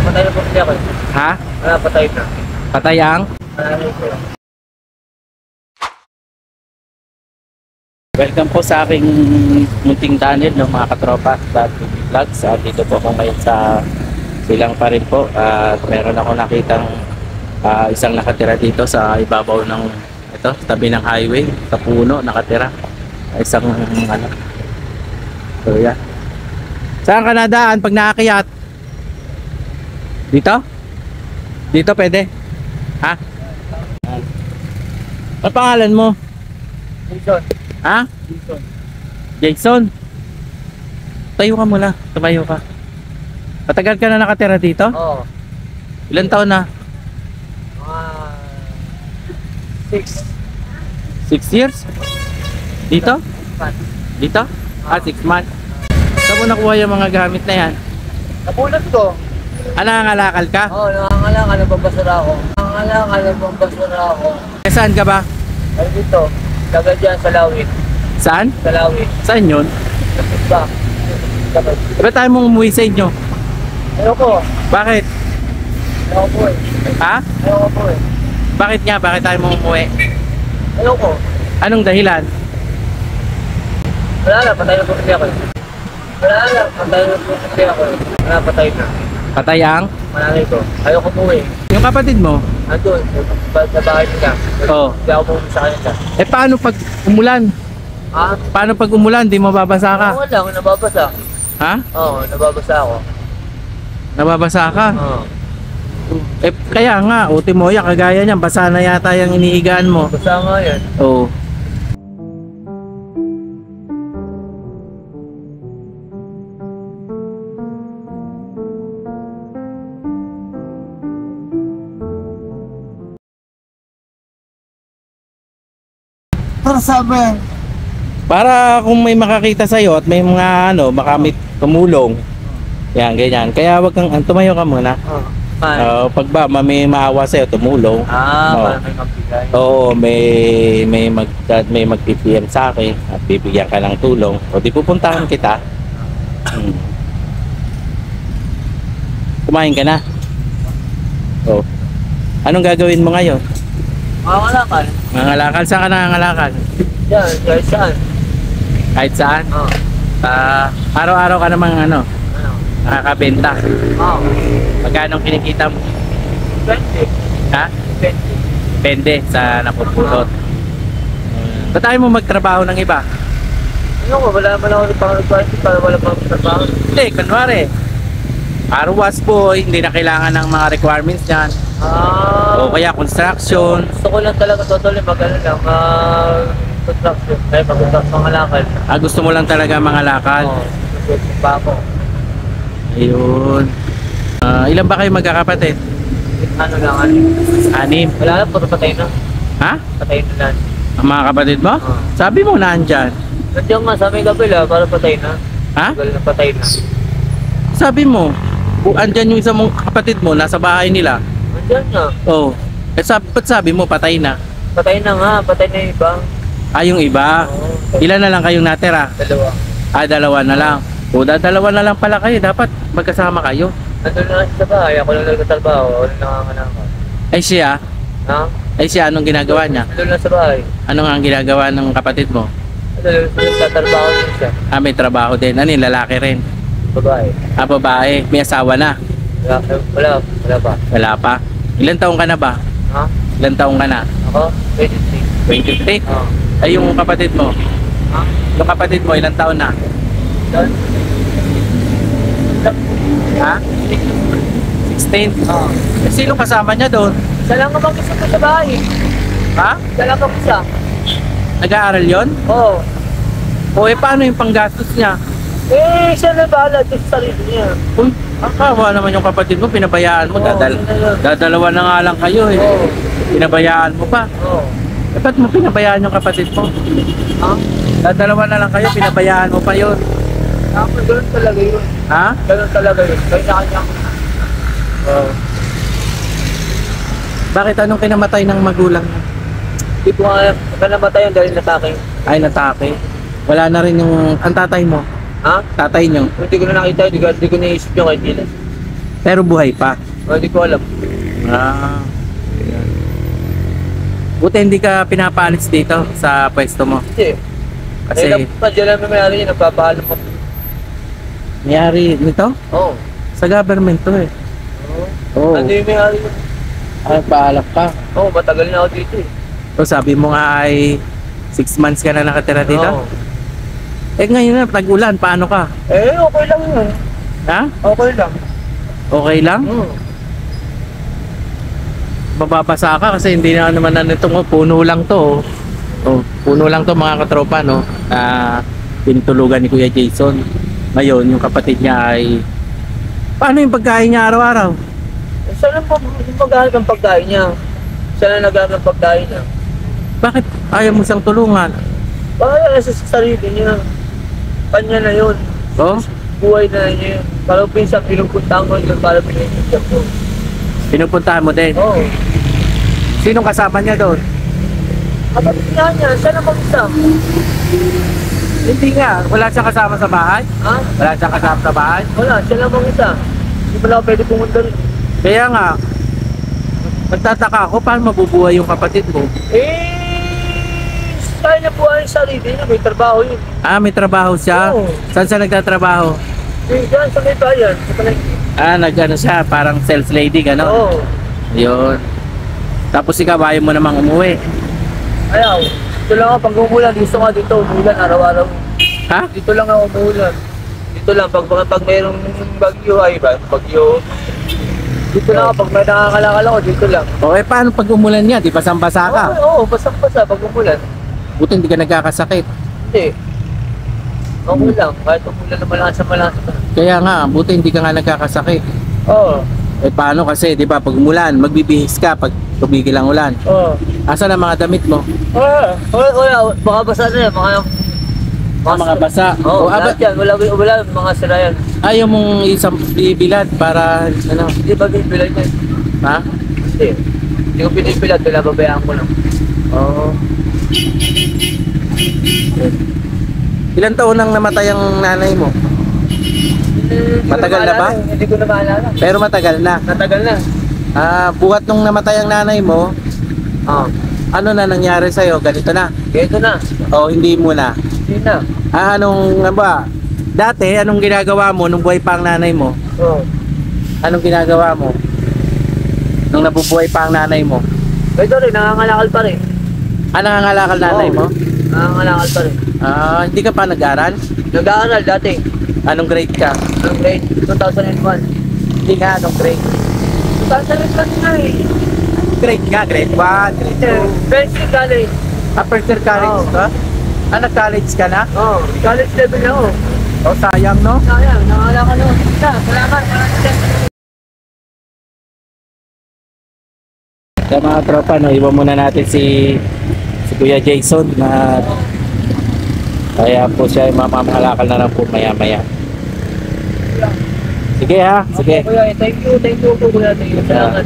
Patay na po siya ko. Ha? Patay na. Patay ang? Welcome po sa aking munting tunnel ng mga katropa at vlogs. Dito po ako ngayon sa silang pa rin po. At meron ako nakitang isang nakatira dito sa ibabaw ng ito, tabi ng highway, sa puno nakatira. Isang ano. So yan. Saan ka nadaan pag naakyat? Dito? Dito pwede? Ha? Ano pangalan mo? Jason. Ha? Jason. Jason? Tayo ka muna. Tumayo ka. Matagal ka na nakatira dito? Oo. Ilan taon na? Mga 6 years? Dito? Dito? 6 months. Saan mo nakuha yung mga gamit na yan? Napulat ko. Nangangalakal ka? Oo, nangangalakal. Nagbabasura ako. Nangangalakal. Nagbabasura ako. Saan ka ba? Ay dito. Dagat dyan sa Lawit. Saan? Sa Lawit. Saan yun? Ba? Dagat. Ba't tayo mong umuwi sa inyo? Ayoko. Bakit? Ayoko po eh. Ha? Ayoko po eh. Bakit nga? Bakit tayo mong umuwi? Ayoko. Anong dahilan? Wala lang. Patay na po siya ko. Wala lang. Patay na po siya ko. Wala, patay na. Patay ang? Manangay ko. Ayoko po eh. Yung kapatid mo? Andun. Sa bahay nila. Oo. Hindi ako pumunta sa kanila. Paano pag umulan? Ha? Paano pag umulan? Di mababasa ka? Oo lang. Nababasa. Ha? Oo. Nababasa ako. Nababasa ka? Oo. Kaya nga, Timoya, kagaya niyan, basa na yata yung iniigaan mo. Basa nga yan. Oo. Para sabi. Para kung may makakita sa'yo at may mga makamit tumulong. Yan, ganyan. Kaya wag kang, tumayo ka muna. Oo. Pag ba may maawa sa'yo, tumulong. Oo. Para may magbigay. Oo, may mag-PPM sa akin at bibigyan ka ng tulong. O di pupuntahan kita. Kumain ka na? O. Anong gagawin mo ngayon? Mangangalakal. Nangangalakal? Saan ka nangangalakal? Yan, kahit saan. Kahit saan? Oo. Araw-araw ka namang Ano? nakakabenta. Oo. Magkano kinikita mo? 20. Ha? 20. Depende sa napupulot. Ba't tayo mo magtrabaho ng iba? Ano ko, wala naman ako pang requirement para wala pang trabaho. Hindi, kunwari car wash boy, hindi na kailangan ng mga requirements yan. O kaya construction. Gusto ko lang talaga totally mag-ano lang, construction. Kaya pag-construction mangalakal. Gusto mo lang talaga mga lakal. Oo. Gusto pa ako. Ayun. Ilan ba kayo magkakapatid? Ano lang, ano. 6. Wala lang, puro patay na. Ha? Patay na lang. Ang mga kapatid mo? Oo. Sabi mo nandyan. Nandiyan nga sa aming kabila, para patay na. Ha? Tagal na patay na. Sabi mo, andyan yung isang mong kapatid mo, nasa bahay nila. Nandiyan nga. Oh. Ba't sabi mo patay na? Patay na nga, patay na yung iba. Yung iba. Oo. Ilan na lang kayong natira? Dalawa. Dalawa na lang. Dalawa na lang pala kayo. Dapat magkasama kayo. Nandun na kasi sa bahay, ako lang nagtatrabaho, ako lang nangangalakal. Siya? Ha? Siya, anong ginagawa niya? Nandun lang sa bahay. Ano nga ang ginagawa ng kapatid mo? Nandun lang nagtatrabaho din siya. May trabaho din. Lalaki rin? Babae. Babae. May asawa na? Wala pa. Wala pa. Ilan taong ka na ba? Ha? Ilan taong ka na? Ako? 23. 23? Oo. Yung kapatid mo? Ha? Yung kapatid mo, ilan taon na? Ha? 16? Oo. Sino kasama niya doon? Isa lang naman isa ko sa bahay. Ha? Isa lang naman isa. Nag-aaral yon? Oo. Paano yung panggastos niya? Siya na bahala doon sa sarili niya. Uy, ang kawa naman yung kapatid mo, pinabayaan mo. Dadalawa na nga lang kayo eh. Oo. Pinabayaan mo pa. Oo. Ba't mo pinabayaan yung kapatid mo? Ha? Dadalawa na lang kayo, pinabayaan mo pa yun. Ganun talaga yun. Ha? Ganun talaga yun. Kanya-kanya. Oo. Bakit anong kinamatay ng magulang niya? Hindi ko nga namatay yun dahil natake. Natake. Wala na rin yung ang tatay mo. Ha? Tatay nyo. Hindi ko na nakita, hindi ko naisip yung kahit ilan. Pero buhay pa. Hindi ko alam. Ah. Buti hindi ka pinapaalis dito sa pwesto mo. Hindi. Kasi Nandiyan lang may-ari yun, nagpapaalam ako. mayari nito? Oo. Sa government to eh. Oo. Ano yung may-ari yun? Ay, paalam ka. Oo, matagal na ako dito eh. So sabi mo nga ay 6 months ka na nakatira dito? Oo. Eh ngayon na, tag-ulan, paano ka? Okay lang yun. Ha? Okay lang. Okay lang? Mababasa ka kasi hindi na naman na nito mo, puno lang to. Oh, puno lang to mga katropa, no? Na pinutulugan ni Kuya Jason. Ngayon, yung kapatid niya ay paano yung pagkain niya araw-araw? Saan ang maghanap ng pagkain niya? Saan ang naghanap ng pagkain niya? Bakit ayaw mo siyang tulungan? Baka sa sarili niya. Kanya na yun. Oh? Buhay na niya yun. Parang pinsan pinupuntahan ko yun para pinag-isip ko. Pinupuntahan mo din? Oo. Sinong kasama niya doon? Kapatid niya, siya na mag-isa. Hindi nga, wala siyang kasama sa bahay? Ha? Wala siyang kasama sa bahay? Wala, siya lang mag-isa. Hindi mo lang ako pwede pumunta rin. Kaya nga, nagtataka ako paano mabubuhay yung kapatid mo. Kaya niya buhay sa sarili niya, may trabaho yun. Ah, may trabaho siya? Oo. Saan siya nagtatrabaho? Diyan sa may bayan, sa palengke. Ah, nag-ano siya, parang sales lady, gano'n? Oo. Yun. Tapos ikaw, ayaw mo namang umuwi. Ayaw. Dito lang ako, pag umulan, gusto nga dito, umulan araw-araw. Ha? Dito lang ako umulan. Dito lang, pag mayroong bagyo, ay ba, bagyo. Dito lang ako, pag may nakakalakal ako, dito lang. O eh, paano pag umulan niya? Di basang-basa ka? Oo, basang-basa pag umulan. Buti hindi ka nagkakasakit. Hindi. Okay lang, kahit umulan na malasa-malasa. Kaya nga, buti hindi ka nga nagkakasakit. Oo. Eh paano kasi, di ba, pag umulan, magbibihis ka pag tumigil ang ulan. Oo. Asan ang mga damit mo? Wala, baka basa na yan, Mga basa. Oo, O, lahat yan, wala, mga sira yan. ayaw mong isang bibilad para, ano, Hindi ba bibilan yan? ha? Hindi. Hindi ko pinipilat, wala babayaan ko lang. Oo. Ilan taon nang namatay ang nanay mo? Matagal na ba? Hindi ko na maalala. Pero matagal na. Natagal na. Ah, buhat nung namatay ang nanay mo, Oo. ano na nangyari sa'yo? Ganito na. Ganito na. O hindi mo na? Hindi na. Ah, anong, ano ba? Dati, anong ginagawa mo nung buhay pa ang nanay mo? Oo. Anong ginagawa mo? Nung nabubuhay pa ang nanay mo? Ito rin, nangangalakal pa rin. Ah, nangangalakal nanay Oo. mo? Nangangalakal pa rin. Ah, hindi ka pa nag-aral? Nag-aaral dati. Anong grade ka? Ng grade 2001. Hindi nga, anong grade? 2001 na eh. Grade ka? Grade 1, grade 2? Basic college. Ah, first year college Oo. ka? Ah, nag-college ka na? Oo. College level na ako. O, sayang, no? Sayang, nangangalakal ako. Salamat. Salamat. Sa mga tropa, no, iwan muna natin si Kuya Jason na kaya po siya ay mamamalakal na lang po maya-maya. Sige ha, sige. Kuya, thank you po kuya. Thank you. Salamat.